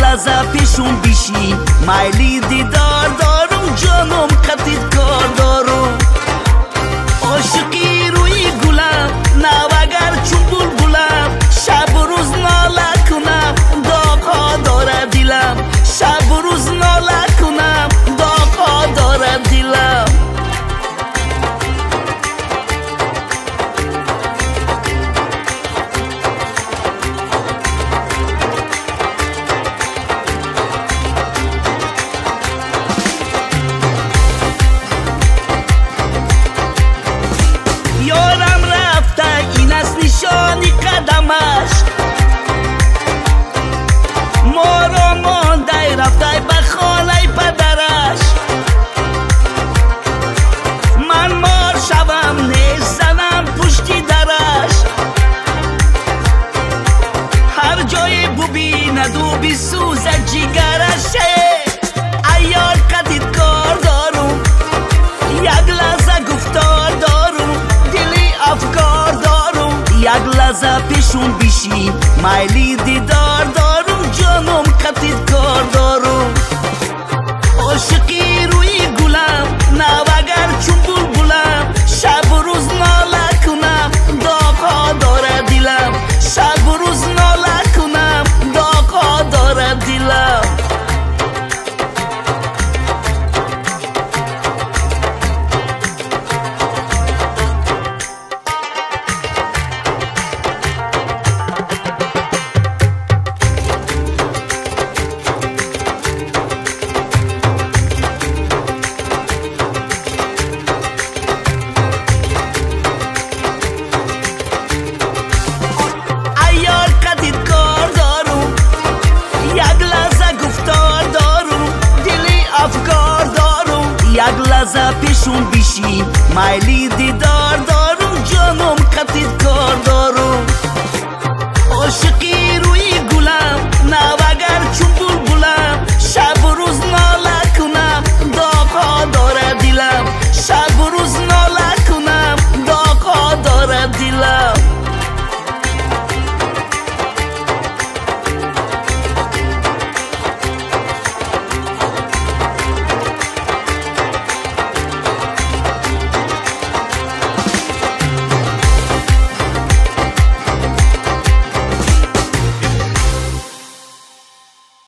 لحظه پیشون بیشی مایلی دیدار دارم جانم قطید کار دارم عاشقی روی گلم نوگر چون بلبلم شب و روز ناله کنم داغا داره دلم شب و روز ناله کنم داغا داره دلم یارم رفته این است نشانی قدمش ما را مانده رفته به خانه پدرش من مار شوم نیست زنم پشتی درش هر جای ببیند و بسوزد جگرش ایار قدید کار دارم یک لحظه گفتار دارم دلی افکار دارم یک لحظه پیشون بیشی مایلی دیدار دارم جانم قطید کار دارم عاشقی روی گلم نوگر چون بلبلم شب و روز ناله کنم داغا داره دلم شب و روز ناله کنم داغا داره دلم یک لحظه پیشون بیشی مایلی دیدار دارم جانم قطید کار دارم عاشقی